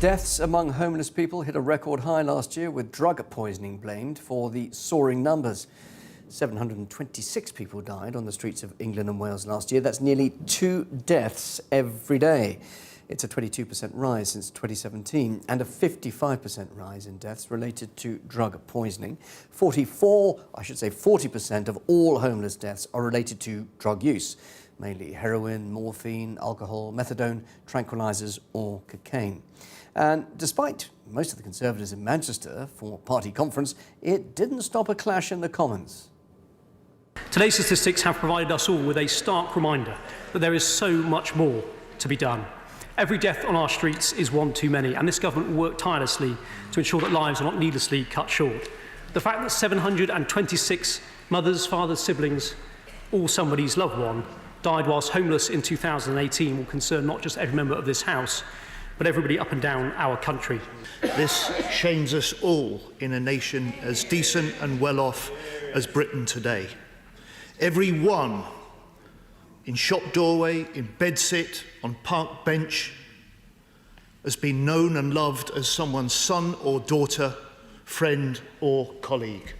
Deaths among homeless people hit a record high last year, with drug poisoning blamed for the soaring numbers. 726 people died on the streets of England and Wales last year. That's nearly 2 deaths every day. It's a 22% rise since 2017 and a 55% rise in deaths related to drug poisoning. 40% of all homeless deaths are related to drug use, mainly heroin, morphine, alcohol, methadone, tranquilizers or cocaine. And despite most of the Conservatives in Manchester for party conference, it didn't stop a clash in the Commons. Today's statistics have provided us all with a stark reminder that there is so much more to be done. Every death on our streets is one too many, and this government will work tirelessly to ensure that lives are not needlessly cut short. The fact that 726 mothers, fathers, siblings, all somebody's loved one, died whilst homeless in 2018 will concern not just every member of this House, but everybody up and down our country. This shames us all in a nation as decent and well off as Britain today. Every one, in shop doorway, in bedsit, on park bench, has been known and loved as someone's son or daughter, friend or colleague.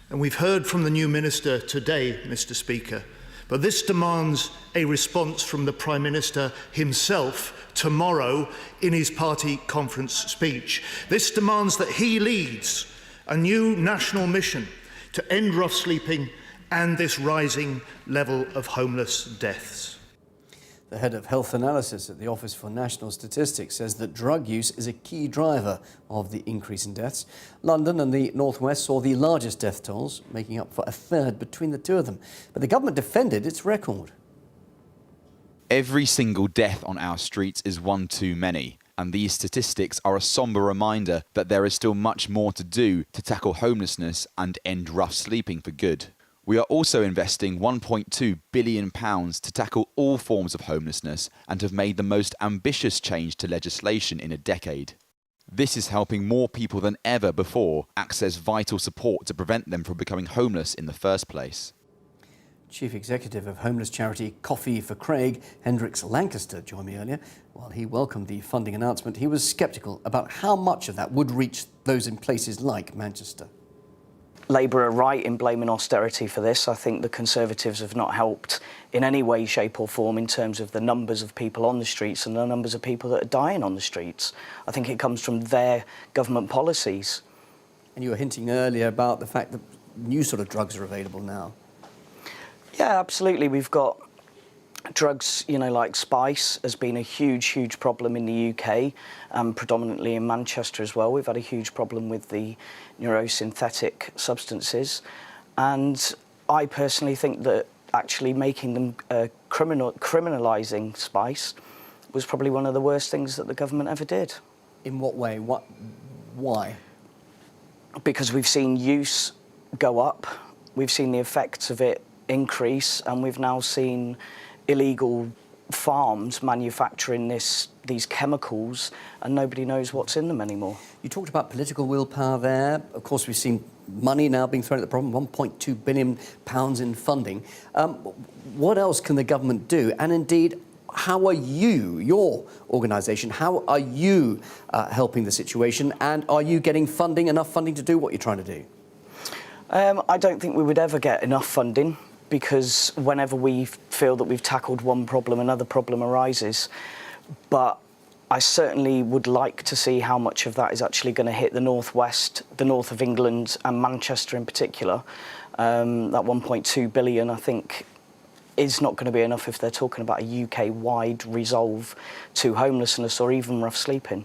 And we've heard from the new Minister today, Mr. Speaker, but this demands a response from the Prime Minister himself tomorrow in his party conference speech. This demands that he leads a new national mission to end rough sleeping and this rising level of homeless deaths. The head of health analysis at the Office for National Statistics says that drug use is a key driver of the increase in deaths. London and the North West saw the largest death tolls, making up for a third between the two of them. But the government defended its record. Every single death on our streets is one too many, and these statistics are a sombre reminder that there is still much more to do to tackle homelessness and end rough sleeping for good. We are also investing £1.2 billion to tackle all forms of homelessness and have made the most ambitious change to legislation in a decade. This is helping more people than ever before access vital support to prevent them from becoming homeless in the first place. Chief Executive of homeless charity Coffee4Craig, Hendrix joined me earlier. While he welcomed the funding announcement, he was sceptical about how much of that would reach those in places like Manchester. Labour are right in blaming austerity for this. I think the Conservatives have not helped in any way, shape or form in terms of the numbers of people on the streets and the numbers of people that are dying on the streets. I think it comes from their government policies. And you were hinting earlier about the fact that new sort of drugs are available now. Yeah, absolutely. We've got drugs, like spice has been a huge problem in the UK, predominantly in Manchester as well. We've had a huge problem with the neurosynthetic substances. And I personally think that actually making them criminalising spice was probably one of the worst things that the government ever did. In what way? Why? Because we've seen use go up, we've seen the effects of it increase, and we've now seen illegal farms manufacturing these chemicals, and nobody knows what's in them anymore. You talked about political willpower there. Of course, we've seen money now being thrown at the problem, £1.2 billion in funding. What else can the government do? And indeed, how are you, your organisation, how are you helping the situation? And are you getting enough funding to do what you're trying to do? I don't think we would ever get enough funding, because whenever we feel that we've tackled one problem, another problem arises. But I certainly would like to see how much of that is actually going to hit the North West, the north of England and Manchester in particular. That 1.2 billion, I think, is not going to be enough if they're talking about a UK-wide resolve to homelessness or even rough sleeping.